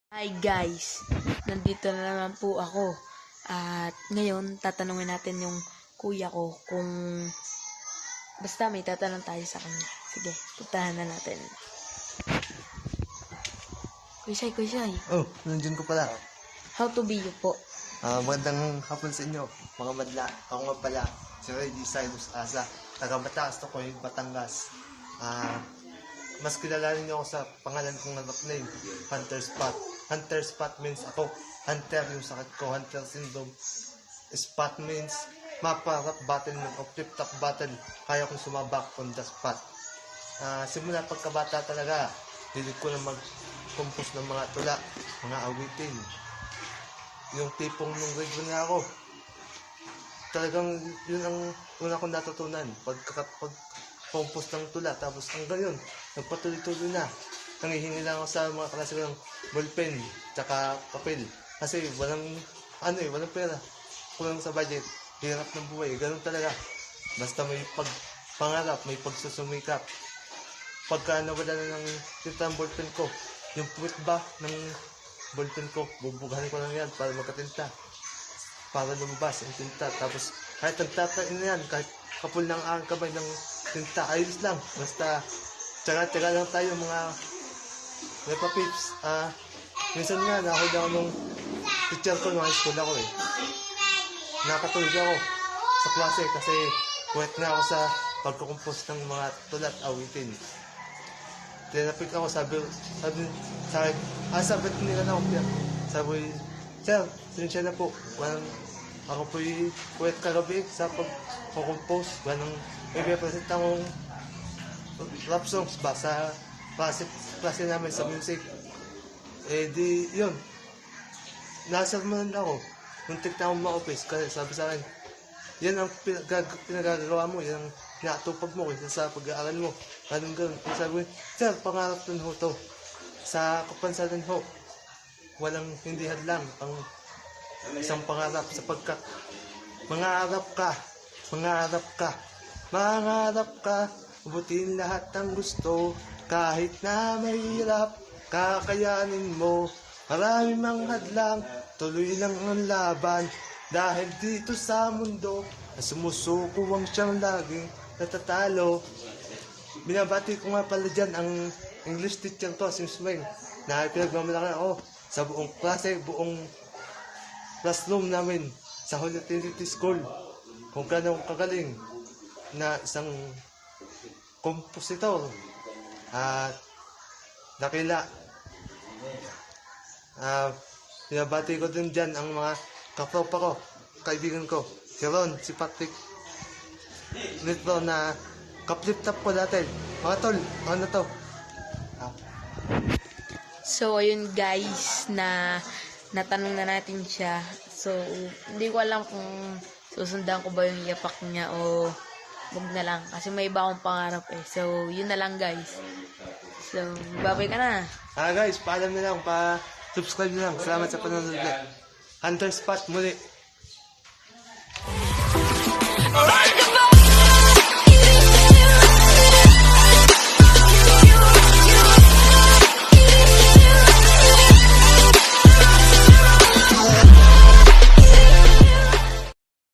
Hi guys, nandito na naman po ako. At ngayon, tatanungin natin yung kuya ko kung basta may tatanong tayo sa kanya. Sige, puntahan na natin. Kuya Sai. Oh, nandiyan ko pala. How to be you po? Magandang hapon sa inyo, mga madla. Ako nga pala, si Reggie Cyrus Asa, taga Bataas, Tokoy, Batangas. Mas kilala niyo ako sa pangalan kong name, Hunter Spot. Hunter Spot means ako, hunter yung sakit ko, hunter syndrome. Spot means mapa-rap battle mo, o flip-top battle, kaya kong sumabak on the spot. Simula pagkabata talaga, hilig ko na mag-compose ng mga tula, mga awitin. Yung tipong nung grade 1 na ako, talagang yun ang una kong natutunan. Pag-compose ng tula, tapos hanggang yun, nagpatuloy-tuloy na. Nangihingi lang ako sa mga klase ko ng ballpen, tsaka papel. Kasi walang pera. Kulang sa budget, hirap ng buhay, ganun talaga. Basta may pangarap, may pagsusumikap. Pagka nawala na ng tinta ng ballpen ko, yung puwit ba ng ballpen ko, bubugahan ko lang yan para magkatinta. Para lumabas ang tinta. Tapos kahit nagtatain na yan, kahit kapul ng aking kamay ng tinta, ayos lang. Basta tsaga-tsaga lang tayo mga Repa Pips. Minsan nga, nakahuli ako nung teacher ko nung high school ako eh. Nakatulog ako sa klase kasi puwet nga ako sa pagkukumpos ng mga tulat awitin. Tinapik ako, sabi sa akin, sabi nila na ako, sabi, sir, sinsya na po, ako po'y puwet kagabi sa pagkukumpos, may present akong rap songs ba sa klase namin sa music. Di yun, nasermonan ako, muntik na akong ma-office kasi sabi sa akin, yan ang pinagagawa mo, yan ang natupag mo kaysa sa pag-aaral mo. Ganun. Sabi ko, sir, pangarap nun ho to. Sa kapansanan ho, walang hindi hadlang ang isang pangarap sapagkat mangarap ka, abutin lahat ng gusto, kahit na mahirap, kakayanin mo. Marami mang hadlang, tuloy lang ang laban. Dahil dito sa mundo, na sumusuko ang siyang laging natatalo. Binabati ko nga pala dyan ang English teacher to, si Miss Weng, na pinagmamalaki ako sa buong klase, buong classroom namin sa Holy Trinity School. Kung gano'ng kagaling na isang kompositor at dakila. Binabati ko din dyan ang mga kapropa ko, kaibigan ko, si Ron, si Patrick nito na ka-flip-top ko dati. Mga tol, ano to? So, ayun guys, na natanong na natin siya. So, hindi ko alam kung susundan ko ba yung yapak niya o wag na lang. Kasi may iba akong pangarap eh. So, yun na lang guys. So, babay ka na. Guys, paalam na lang, pa-subscribe na lang. Salamat sa panonood. Hunter Spot muli. Alright.